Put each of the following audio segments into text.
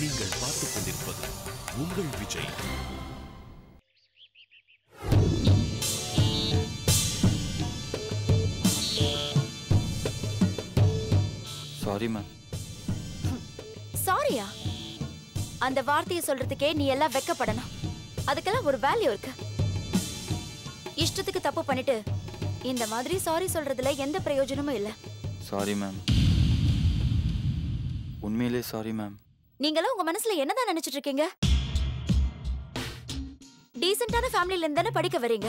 நீங்கள் பார்த்துக் கொண்டிருப்பது உங்கள் விஜய். Sorry ma'am. சாரியா? அந்த வார்த்தையை சொல்றதுக்கே நீ எல்லாம் வெக்கப்படணும். அதுக்கெல்லாம் ஒரு வேல்யூ இருக்கு. இஷ்டத்துக்கு தப்பு பண்ணிட்டு இந்த மாதிரி சாரி சொல்றதுல எந்த பிரயோஜனமும் இல்ல. Sorry ma'am. உண்மையிலே சாரி மேம். நீங்களாம் உங்க மனசுல என்னதான் நினைச்சிட்டு இருக்கீங்க? டீசென்ட்டான ஃபேமிலில இருந்து தானே படிக்க வரீங்க.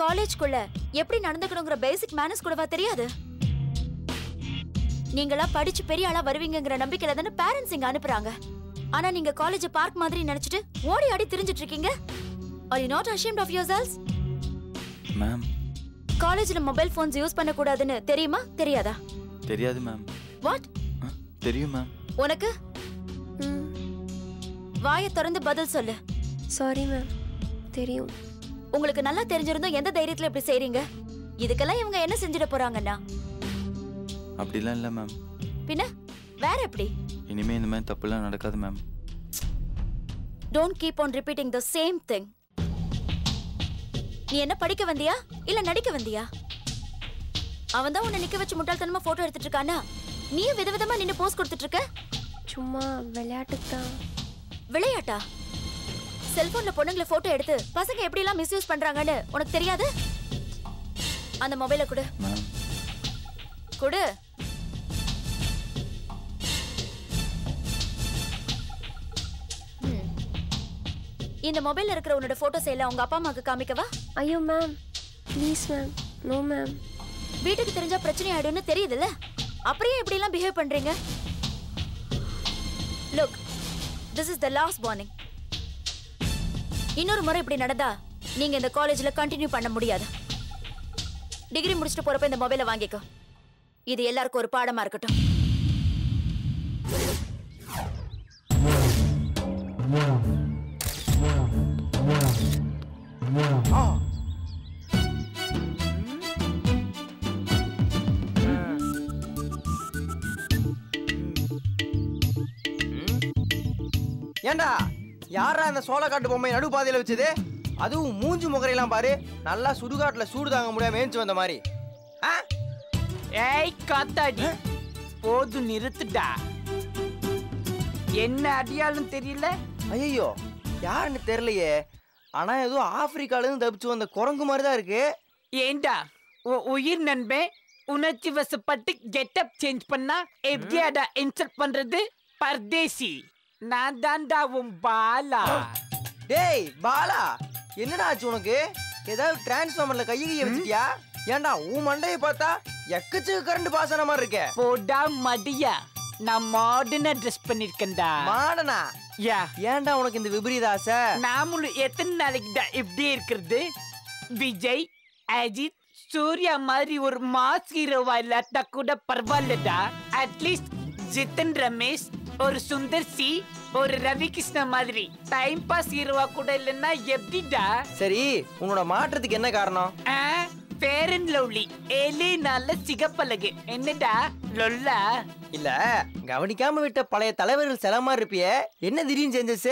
காலேஜ்க்குள்ள எப்படி நடந்துக்கணுங்கிற பேசிக் மேனர்ஸ் கூடவா தெரியாது? நீங்களா படிச்சு பெரிய ஆளா வருவீங்கங்கிற நம்பிக்கையில தானே பேரண்ட்ஸ் இங்க அனுப்புறாங்க. ஆனா நீங்க காலேஜ் பார்க் மாதிரி நினைச்சிட்டு ஓடி ஆடி திரிஞ்சிட்டு இருக்கீங்க. Are you not ashamed of yourselves? Ma'am. காலேஜ்ல மொபைல் போன்ஸ் யூஸ் பண்ண கூடாதுன்னு தெரியுமா தெரியாதா? தெரியாது மேம். வாட்? தெரியும் மேம். உனக்கு? வாயை திறந்து பதில் சொல்லு. Sorry ma'am. தெரியும். உங்களுக்கு நல்லா தெரிஞ்சிருந்தோம் எந்த தைரியத்துல இப்படி செய்றீங்க? இதுக்கெல்லாம் இவங்க என்ன செஞ்சிட போறாங்கன்னா? அப்படிலாம் இல்ல மேம். பின்ன வேற எப்படி? இனிமே இந்த மாதிரி தப்புலாம் நடக்காது ma'am. Don't keep on repeating the same thing. நீ என்ன படிக்க வந்தியா இல்ல நடிக்க வந்தியா? அவன் தான் உன்னை நிக்க வச்சு முட்டாள்தனமா போட்டோ எடுத்துட்டு இருக்கானா? நீயும் விதவிதமா நின்னு போஸ் கொடுத்துட்டு இருக்க. சும்மா விளையாட்டுக்கு தான். விளையாட்டா? செல்போன்ல பொண்ணுங்களை போட்டோ எடுத்து பசங்க எப்படி எல்லாம் மிஸ்யூஸ் பண்றாங்கன்னு உனக்கு தெரியாது? அந்த மொபைலை கொடு. கொடு. இந்த மொபைல்ல இருக்கிற உன்னோட போட்டோஸ் எல்லாம் உங்க அப்பா அம்மாக்கு காமிக்கவா? ஐயோ ma'am, please ma'am. No ma'am. வீட்டுக்கு தெரிஞ்சா பிரச்சனை ஆயிடும்னு தெரியுதுல்ல, அப்படியே இப்படி எல்லாம் பிஹேவ் பண்றீங்க? Look, this is the last warning. இன்னொரு முறை இப்படி நடந்தா நீங்க இந்த காலேஜ்ல கண்டினியூ பண்ண முடியாது. டிகிரி முடிச்சுட்டு போறப்ப இந்த மொபைலை வாங்கிக்கோ. இது எல்லாருக்கும் ஒரு பாடமா இருக்கட்டும். ஏண்டா யாரா அந்த சோளக்காட்டு பொம்மை நடுப்பாதையில வச்சது? அதுவும் மூஞ்சி முகரையெல்லாம் பாரு, நல்லா சுடுகாட்டுல சூடு தாங்க முடியாம ஏஞ்சி வந்த மாதிரி. ஏய் காத்தாடி, போது நிறுத்துடா. என்ன அடியாலும் தெரியல. ஐயோ, யாருன்னு தெரியலையே. ஆனா ஏதோ ஆப்பிரிக்கால இருந்து தப்பிச்சு வந்த குரங்கு மாதிரி தான் இருக்கு. ஏண்டா உயிர் நண்பன் உணர்ச்சி வசப்பட்டு கெட்டப் சேஞ்ச் பண்ணா எப்படியாடா இன்சல்ட் பண்றது? பர்தேசி, நான் தான்டா உன் பாலா. டேய் பாலா, என்னடா ஆச்சு உனக்கு? ஏதாவது டிரான்ஸ்ஃபார்மர்ல கையை வச்சிட்டியா? ஏண்டா உன் மண்டையை பார்த்தா எக்கச்சக்க கரண்ட் பாஸ் ஆன மாதிரி இருக்கே. போடா மடியா, நான் மாடர்னா ட்ரெஸ் பண்ணிருக்கேன்டா. மாடனா? யா. ஏண்டா உனக்கு இந்த விபரீத ஆசை? நாமளும் எத்தனை நாளைக்குடா இப்படி இருக்கிறது? விஜய், அஜித், சூர்யா மாதிரி ஒரு மாஸ் ஹீரோவா இல்லாட்டா கூட பரவாயில்லடா. அட்லீஸ்ட் ஜித்தன் ரமேஷ், ஒரு சுந்தர் சி, ஒரு ரவி கிருஷ்ணா மாதிரி டைம் பாஸ் ஹீரோவா கூட இல்லைன்னா எப்படிடா? சரி, உன்னோட மாற்றத்துக்கு என்ன காரணம்? ஃபேர் அண்ட் லவ்லி ஏலே நல்ல சிகப்பழகு. என்னடா லொல்லா? இல்ல, கவனிக்காம விட்ட பழைய தலைவர்கள் சில மாதிரி இருப்பியே, என்ன திடீர்னு சேஞ்சஸ்?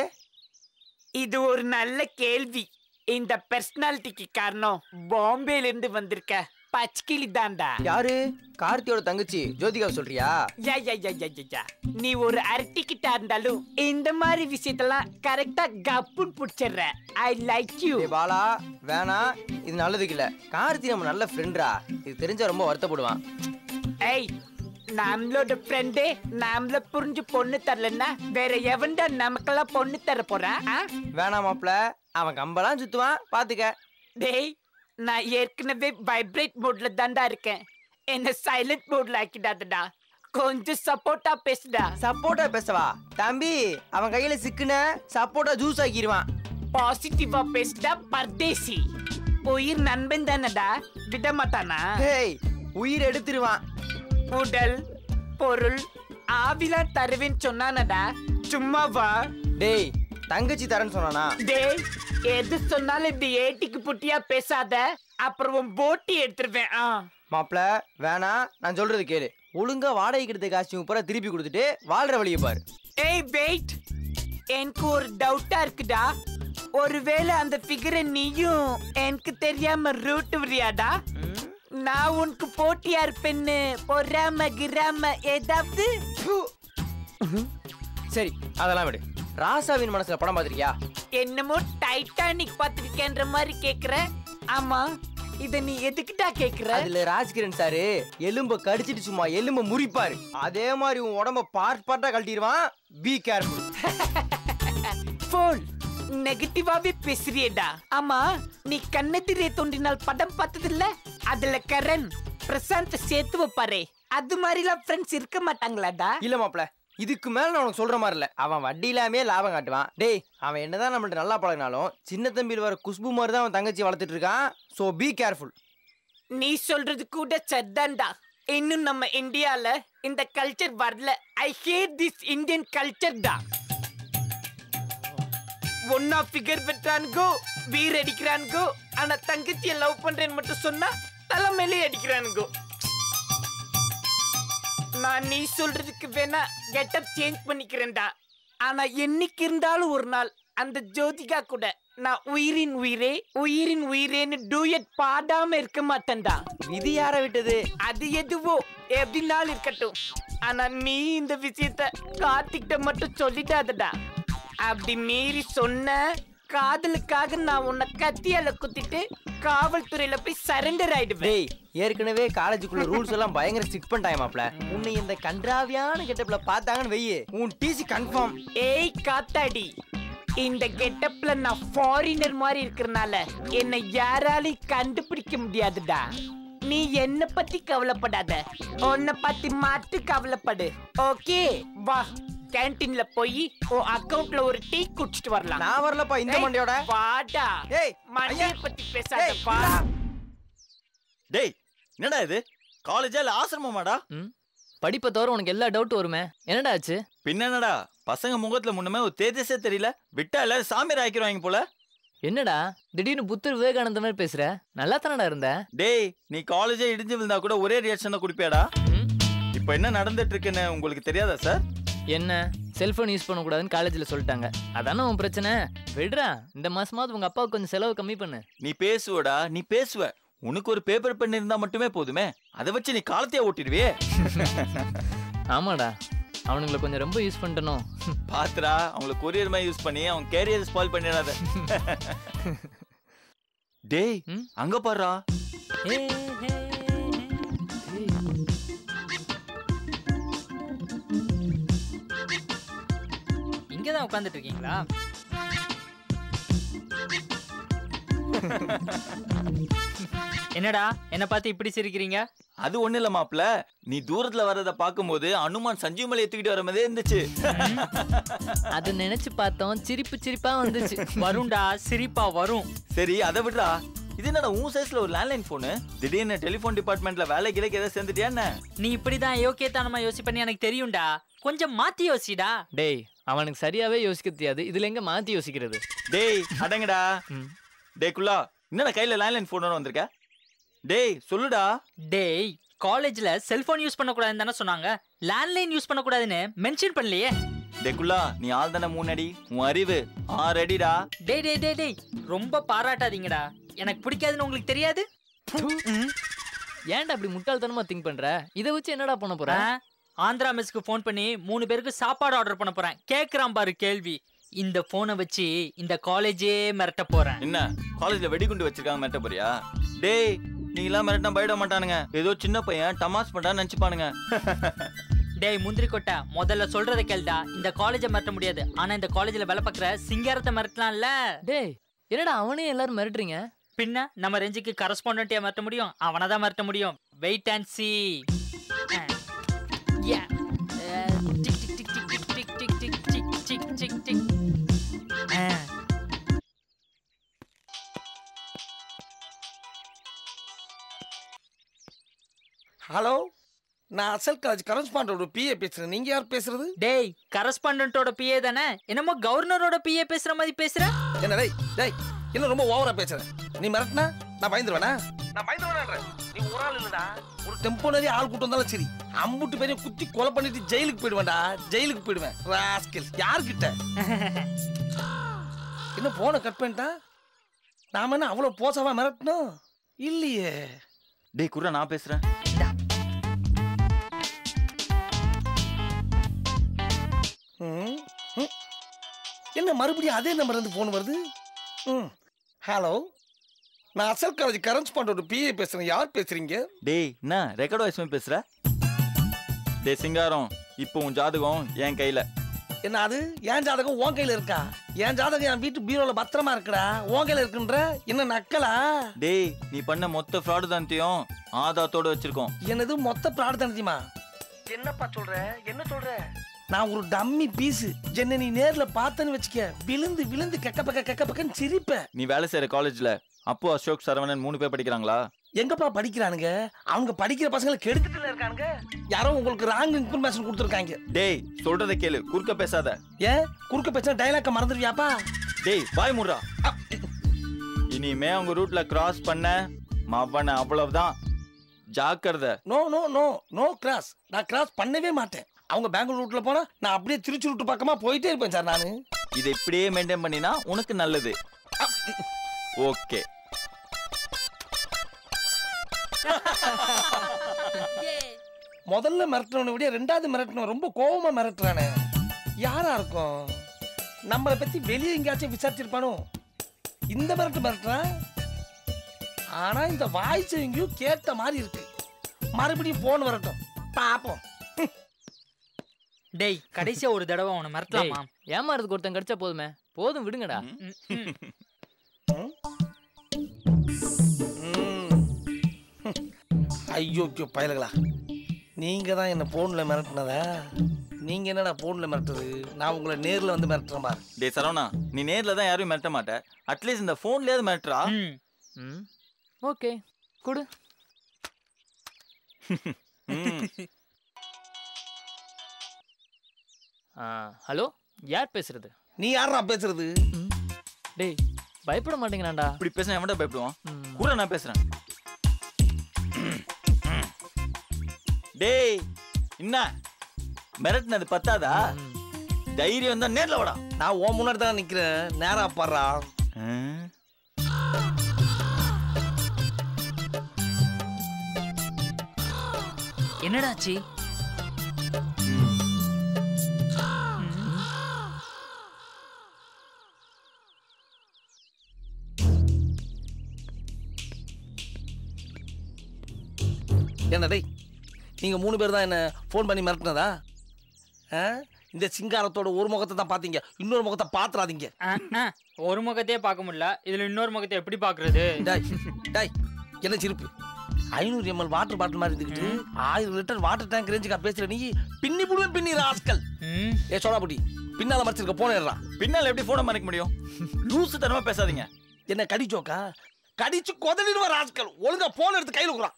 இது ஒரு நல்ல கேள்வி. இந்த பர்சனாலிட்டிக்கு காரணம் பாம்பேல இருந்து வந்திருக்க பச்சக்கிளி தாண்டா. யாரு? கார்த்தியோட தங்கச்சி ஜோதிகா சொல்றியா? யா யா யா யா யா. நீ ஒரு அரட்டிக்கிட்டா இருந்தாலும் இந்த மாதிரி விஷயத்தெல்லாம் கரெக்டா கப்புன்னு புடிச்சிடுற. I like you. பாலா வேணா, இது நல்லதுக்கு இல்ல. கார்த்தி நம்ம நல்ல ஃப்ரெண்ட்ரா, இது தெரிஞ்சா ரொம்ப வருத்தப்படுவான். ஏய், நம்மளோட ஃப்ரெண்டே நம்மள புரிஞ்சு பொண்ணு தரலன்னா வேற எவன்டா நமக்கெல்லாம் பொண்ணு தர போறா? வேணாம் மாப்ள, அவன் கம்பெல்லாம் சுத்துவான், பாத்துக்க. டேய், நான் ஏற்கனவே வைப்ரேட் மோட்ல தாண்டா இருக்கேன். என்ன சைலண்ட் மோட்ல ஆக்கிடாதடா. கொஞ்சம் சப்போர்ட்டா பேசுடா. சப்போர்ட்டா பேசவா? தம்பி, அவன் கையில சிக்குன சப்போர்ட்டா ஜூஸ் ஆக்கிடுவான். பாசிட்டிவா பேசுடா பர்தேசி. உயிர் நண்பன் தானடா, விட மாட்டானா? ஹேய், உயிர் எடுத்துருவான். உடல் பொருள் ஆவிலாம் தருவேன்னு சொன்னானடா, சும்மாவா? டேய், தங்கச்சி தரேன்னு சொன்னானா? டேய், எது சொன்னாலும் இப்படி ஏட்டிக்கு புட்டியா பேசாத, அப்புறம் போட்டி எடுத்துருவேன். மாப்ள வேணா, நான் சொல்றது கேளு. ஒழுங்கா வாடகைக்கு எடுத்த காஸ்டியூம் பூரா திருப்பி கொடுத்துட்டு வாழ்ற வழியை பாரு. ஏய் வெயிட், எனக்கு ஒரு டவுட்டா இருக்குடா. ஒருவேளை அந்த ஃபிகரை நீயும் எனக்கு தெரியாம ரூட் விரியாடா? நான் உனக்கு போட்டியா இருப்பேன்னு பொறாம கிராம ஏதாவது? சரி அதெல்லாம் விடு. ராசாவின் மனசுல படம் பார்த்திருக்கியா? என்னமோ டைட்டானிக் பார்த்திருக்கேன்ற மாதிரி கேக்குற. ஆமா, இத நீ எதுக்குடா கேக்குற? அதுல ராஜ்கிரண் சாரு எலும்ப கடிச்சிட்டு சும்மா எலும்ப முறிப்பாரு. அதே மாதிரி உன் உடம்ப பார்ட்டா கழட்டிடுவான். Be careful. போல் நெகட்டிவாவே பேசுறியேடா. ஆமா, நீ கண்ணெதிரே தோன்றினால் படம் பார்த்ததில்ல? அதுல கரண் பிரசாந்த் சேர்த்து வைப்பாரே, அது மாதிரிலாம் ஃப்ரெண்ட்ஸ் இருக்க மாட்டாங்களாடா? இல்ல மாப்ள, இதுக்கு மேல நான் உனக்கு சொல்ற மாதிரி இல்ல. அவன் வட்டி இல்லாமே லாபம் காட்டுவான். டேய், அவன் என்னதான் நம்மள்ட்ட நல்லா பழகினாலும் சின்ன தம்பியில் வர குஷ்பு மாதிரி தான் அவன் தங்கச்சி வளர்த்துட்டு இருக்கான். So be careful. நீ சொல்றது கூட சரிதான்டா. இன்னும் நம்ம இந்தியால இந்த கல்ச்சர் வரல. ஐ ஹேட் திஸ் இந்தியன் கல்ச்சர் டா. ஒன்னா ஃபிகர் வெட்டானுகோ, வீர் அடிக்கிறானுகோ, ஆனா தங்கச்சியை லவ் பண்றேன்னு மட்டும் சொன்னா தலைமையிலே அடிக்கிறானுகோ. நான் நீ சொல்றதுக்கு வேணா கெட்டப் சேஞ்ச் பண்ணிக்கிறேன்டா. ஆனா என்னைக்கு இருந்தாலும் ஒரு நாள் அந்த ஜோதிகா கூட நான் உயிரின் உயிரே உயிரின் உயிரேன்னு டூயட் பாடாம இருக்க மாட்டேன்டா. விதி யார விட்டது? அது எதுவோ எப்படினாலும் இருக்கட்டும். ஆனா நீ இந்த விஷயத்த கார்த்திக்கிட்ட மட்டும் சொல்லிடாதடா. அப்படி மீறி சொன்ன காதலுக்காக நான் உன்னை கத்தியால குத்திட்டு காவல்துறையில போய் சரண்டர் ஆயிடுவேன். டேய், ஏற்கனவே காலேஜுக்குள்ள ரூல்ஸ் எல்லாம் பயங்கர ஸ்ட்ரிக்ட் பண்ணிட்டாங்க மாப்ள. உன்னை இந்த கன்றாவியான கெட்டப்ல பார்த்தாங்கன்னு வெய்யே, உன் டிசி கன்ஃபார்ம். ஏய் காத்தாடி, இந்த கெட்டப்ல நான் ஃபாரினர் மாதிரி இருக்கறனால என்னை யாராலையும் கண்டுபிடிக்க முடியாதுடா. நீ என்ன பத்தி கவலைப்படாத, உன்னை பத்தி மட்டும் கவலைப்படு. ஓகே வா, கேண்டீன்ல போய் உன் அக்கவுண்ட்ல ஒரு டீ குடிச்சிட்டு வரலாம். நான் வரலப்பா இந்த மண்டையோட. வாடா. ஏய், மண்டைய பத்தி பேசாத பா. டேய், என்னடா இது? காலேஜா இல்ல ஆசிரமமாடா? படிப்பை தவிர உனக்கு எல்லா டவுட் வருமே, என்னடா ஆச்சு? பின்ன என்னடா, பசங்க முகத்துல முன்னமே ஒரு தேஜஸே தெரியல. விட்டா எல்லாரும் சாமியார் ஆக்கிடுவாங்க போல. என்னடா திடீர்னு புத்தர் விவேகானந்த மாதிரி பேசுற? நல்லா தானடா இருந்த. டேய், நீ காலேஜே இடிஞ்சு விழுந்தா கூட ஒரே ரியாக்ஷன் தான் குடிப்பியாடா? இப்ப என்ன நடந்துட்டு இருக்குன்னு உங்களுக்கு தெரியாதா சார்? என்ன செல்போன் யூஸ் பண்ணக்கூடாதுன்னு காலேஜில் சொல்லிட்டாங்க, அதானே உன் பிரச்சனை. விடுறா, இந்த மாசமாவது உங்க அப்பாவுக்கு கொஞ்சம் செலவு கம்மி பண்ணு. நீ பேசுவடா, நீ பேசுவ. உனக்கு ஒரு பேப்பர் பென் இருந்தா மட்டுமே போதுமே, அதை வச்சு நீ காலத்தையே ஓட்டிடுவே. ஆமாடா, அவனுங்களை கொஞ்சம் ரொம்ப யூஸ் பண்ணிட்டனும். பாத்துடா, அவங்களை கொரியர் மாதிரி யூஸ் பண்ணி அவன் கேரியர் ஸ்பாயில் பண்ணிடாத. டேய், அங்க பாருடா. இங்கதான் உட்கார்ந்துட்டு இருக்கீங்களா? என்னடா என்ன பார்த்து இப்படி சிரிக்கிறீங்க? அது ஒண்ணு இல்ல மாப்ள, நீ தூரத்துல வர்றத பாக்கும்போது அனுமான் சஞ்சீவ் மலை ஏத்துக்கிட்டு வர மாதிரியே இருந்துச்சு. அது நினைச்சு பார்த்தோம், சிரிப்பு சிரிப்பா வந்துச்சு. வரும்டா, சிரிப்பா வரும். சரி, அதை விடுறா. இது என்னடா உன் சைஸ்ல ஒரு லேண்ட்லைன் போனு? திடீர்னு டெலிபோன் டிபார்ட்மெண்ட்ல வேலைக்கு ஏதாவது சேர்ந்துட்டியா என்ன? நீ இப்படிதான் யோக்கியத்தனமா யோசிப்பண்ணி எனக்கு தெரியும்டா. கொஞ்சம் மாத்தி யோசிடா. டேய், அவனுக்கு சரியாவே யோசிக்க தெரியாது, இதுல எங்க மாத்தி யோசிக்கிறது? டேய் அடங்கடா. டேய் குள்ளா, என்னடா கையில லேண்ட்லைன் போன் வந்திருக்க? டேய் சொல்லுடா. டேய், காலேஜ்ல செல்போன் யூஸ் பண்ண கூடாதுன்னு தானே சொன்னாங்க, லேண்ட்லைன் யூஸ் பண்ண கூடாதுன்னு மென்ஷன் பண்ணலையே. டேய் குள்ளா, நீ ஆள் தானே 3 அடி, உன் அறிவு 6 அடிடா. டேய் டேய் டேய் டேய், ரொம்ப பாராட்டாதீங்கடா. எனக்கு பிடிக்காதுன்னு உங்களுக்கு தெரியாது. ஏன்டா அப்படி முட்டாள்தனமா திங்க் பண்ற? இதை வச்சு என்னடா பண்ண போற? ஆந்திரா மெஸ்க்கு ஃபோன் பண்ணி 3 பேருக்கு சாப்பாடு ஆர்டர் பண்ண போறேன். கேக்குறான் பாரு கேள்வி. இந்த போனை வச்சு இந்த காலேஜே மிரட்ட போறேன். என்ன காலேஜ்ல வெடிகுண்டு வச்சிருக்காங்க, மிரட்ட போறியா? டேய், நீ எல்லாம் மிரட்டினா பயப்பட மாட்டானுங்க. ஏதோ சின்ன பையன் டமாஸ் பண்றான்னு நினைச்சுப்பானுங்க. டேய் முந்திரி கொட்டை, முதல்ல சொல்றதை கேள்டா. இந்த காலேஜை மிரட்ட முடியாது, ஆனா இந்த காலேஜ்ல வேலை பார்க்குற சிங்காரத்தை மிரட்டலாம்ல. டேய், என்னடா அவனே எல்லாரும் மிரட்டுறீங்க? பின்ன நம்ம ரேஞ்சுக்கு கரஸ்பாண்டன்ட்டே மிரட்ட முடியும், அவனதான் மிரட்ட முடியும். Wait and C. ஹலோ, நான் அசல் காலேஜ் கரஸ்பாண்டோட பிஏ பேசுறேன். நீங்க யார் பேசுறது? டேய், கரஸ்பாண்டன்ட்டோட பிஏ தானே? என்னமோ கவர்னரோட பிஏ பேசுற மாதிரி பேசுற. என்ன டேய், டேய் என்ன ரொம்ப ஓவரா பேசுற? நீ மிரட்டினா நான் பயந்துருவேனா? நான் பயந்துருவேனான்றேன். நீ ஒரு ஆள் இல்லடா, ஒரு டெம்போனரி ஆள் கூட்டம் வந்தாலும் சரி, அம்புட்டு பேரையும் குத்தி கொலை பண்ணிட்டு ஜெயிலுக்கு போயிடுவேன்டா. ஜெயிலுக்கு போயிடுவேன். ராஸ்கல் யார்கிட்ட? என்ன போனை கட் பண்ணிட்டா? நாம என்ன அவ்வளவு போசவா மிரட்டணும்? இல்லையே. டேய் குர்ரா, நான் பேசுறேன். என்ன மறுபடியும் அதே நம்பர் இருந்து போன் வருது? ஹலோ, நான் அசல் காலேஜ் கரன்ஸ் பண்ற பிஏ பேசுறேன். யார் பேசுறீங்க? டேய் என்ன ரெக்கார்ட் வாய்ஸ் பேசுற? டேய் சிங்காரம், இப்போ உன் ஜாதகம் என் கையில. என்ன அது? என் ஜாதகம் உன் கையில இருக்கா? என் ஜாதகம் என் வீட்டு பீரோல பத்திரமா இருக்குடா. உன் கையில இருக்குன்ற என்ன நக்கலா? டேய் நீ பண்ண மொத்த ஃப்ராடு தானத்தையும் ஆதாரத்தோட வச்சிருக்கோம். என்னது மொத்த ஃப்ராடு தானத்தியமா? என்னப்பா சொல்ற? என்ன சொல்ற? நான் ஒரு டம்மி பீஸ். என்ன நீ நேர்ல பார்த்தேன்னு வச்சுக்க, விழுந்து விழுந்து கெக்க பக்கன்னு சிரிப்ப. நீ வேலை செய்யற காலேஜ்ல அப்போ அசோக் சரவணன் 3 பேர் படிக்கிறாங்களா? எங்கப்பா படிக்கிறானுங்க? அவங்க படிக்கிற பசங்களை கெடுத்துட்டுல இருக்கானுங்க. யாரோ உங்களுக்கு ராங் இன்ஃபர்மேஷன் கொடுத்துருக்காங்க. டேய் சொல்றத கேளு, குறுக்க பேசாத. ஏன் குறுக்க பேச டைலாக்க மறந்துடுவியாப்பா? டேய் வாய் மூடுறா. இனிமே அவங்க ரூட்ல கிராஸ் பண்ண மவன அவ்வளவுதான். ஜாக்கிரதை. No no no no cross. நான் கிராஸ் பண்ணவே மாட்டேன். அவங்க பெங்களூர் ரூட்ல போனா நான் அப்படியே திருச்சி ரூட் பக்கமா போயிட்டே இருப்பேன் சார். நானு இதை இப்படியே மெயின்டைன் பண்ணினா உனக்கு நல்லது. ஓகே. முதல்ல மிரட்டினவனை விட ரெண்டாவது மிரட்டினவன் ரொம்ப கோவமா மிரட்டுறானே. யாரா இருக்கும்? நம்மளை பத்தி வெளியே எங்கேயாச்சும் விசாரிச்சிருப்பானோ? இந்த மிரட்டுறான். ஆனா இந்த வாய்ஸ் எங்கேயும் கேட்ட மாதிரி இருக்கு. மறுபடியும் போன் வரட்டும், பாப்போம். டேய் கடைசியா ஒரு தடவை அவனை மிரட்டலாமா? ஏமாறதுக்கு ஒருத்தன் கிடைச்சா போதுமே. போதும் விடுங்கடா. ஐயோ பயலுகளா, நீங்க தான் என்ன போன்ல மிரட்டினதா? நீங்க என்னடா போன்ல மிரட்டுறது? நான் உங்களை நேர்ல வந்து மிரட்டுறேன் பாரு. டேய் சரவணா, நீ நேர்ல தான் யாரையும் மிரட்ட மாட்ட. அட்லீஸ்ட் இந்த போன்லயாவது மிரட்டுறா. ஓகே குடு. ஹலோ, யார் பேசுறது? நீ யாரா பேசுறது? டேய் பயப்பட மாட்டேங்கிறான்டா. இப்படி பேசினா எவன்டா பயப்படுவான்? கூட நான் பேசுறேன். டேய் என்ன மிரட்டினது பத்தாதா? தைரியம் தான் நேர்ல வாடா. நான் உன் முன்னாடி தான் நிக்கிறேன். நேரா பாடுறா. என்னடாச்சு? என்ன டேய், நீங்க 3 பேர் தான் என்ன போன் பண்ணி மிரட்டினதா? இந்த சிங்காரத்தோட ஒரு முகத்தை தான் பாத்தீங்க, இன்னொரு முகத்தை பாத்துறாதீங்க. ஒரு முகத்தையே பார்க்க முடியல, இதுல இன்னொரு முகத்தை எப்படி பாக்குறது? டாய் என்ன சிரிப்பு? 500 ml வாட்டர் பாட்டில் மாதிரி இருந்துக்கிட்டு 1000 லிட்டர் வாட்டர் டேங்க் ரேஞ்சுக்கா பேசுற நீ? பின்னி புடுவேன் பின்னி ராஸ்கல். ஏ சோடாபுட்டி, பின்னால மறைச்சிருக்க போன் ஏறா. பின்னால எப்படி போனை மறைக்க முடியும்? லூசு தரமா பேசாதீங்க. என்ன கடிச்சோக்கா? கடிச்சு கொதலிடுவா ராஸ்கல். ஒழுங்கா போன் எடுத்து கையில குடுறா.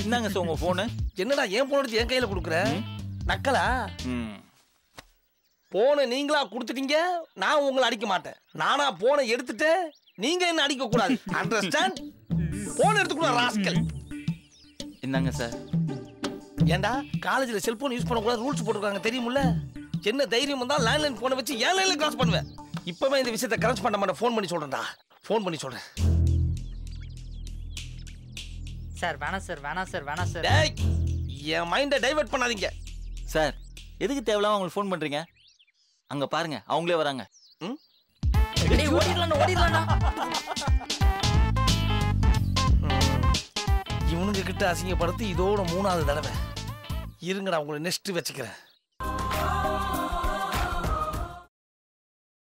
என்னங்க சார் உங்க போனு? என்னடா என் போன் எடுத்து என் கையில குடுக்குற? நக்கலா? போனை நீங்களா கொடுத்துட்டீங்க, நான் உங்களை அடிக்க மாட்டேன். நானா போனை எடுத்துட்டு நீங்க என்ன அடிக்க கூடாது. அண்டர்ஸ்டாண்ட்? போன் எடுத்துக்கூட ராஸ்கல். என்னங்க சார்? ஏண்டா காலேஜ்ல செல்போன் யூஸ் பண்ண கூடாது ரூல்ஸ் போட்டுருக்காங்க தெரியுமில்ல? என்ன தைரியம் வந்தா லேண்ட்லைன் போனை வச்சு ஏன் லைன்ல கிராஸ் பண்ணுவேன்? இப்பவே இந்த விஷயத்தை கரெக்ட் பண்ண மாட்டேன். ஃபோன் பண்ணி சொல்றேன்டா. ஃபோன் பண்ணி சொல்றேன். சார் வேணாம் சார், வேணாம் சார், வேணாம் சார். டேய் என் மைண்டை டைவர்ட் பண்ணாதீங்க சார். எதுக்கு தேவையில்லாம உங்களுக்கு ஃபோன் பண்றீங்க? அங்க பாருங்க, அவங்களே வராங்க. இவனுங்க கிட்ட அசிங்கப்படுத்தி இதோட 3வது தடவை. இருங்கடா உங்களை நெக்ஸ்ட் வச்சுக்கிறேன்.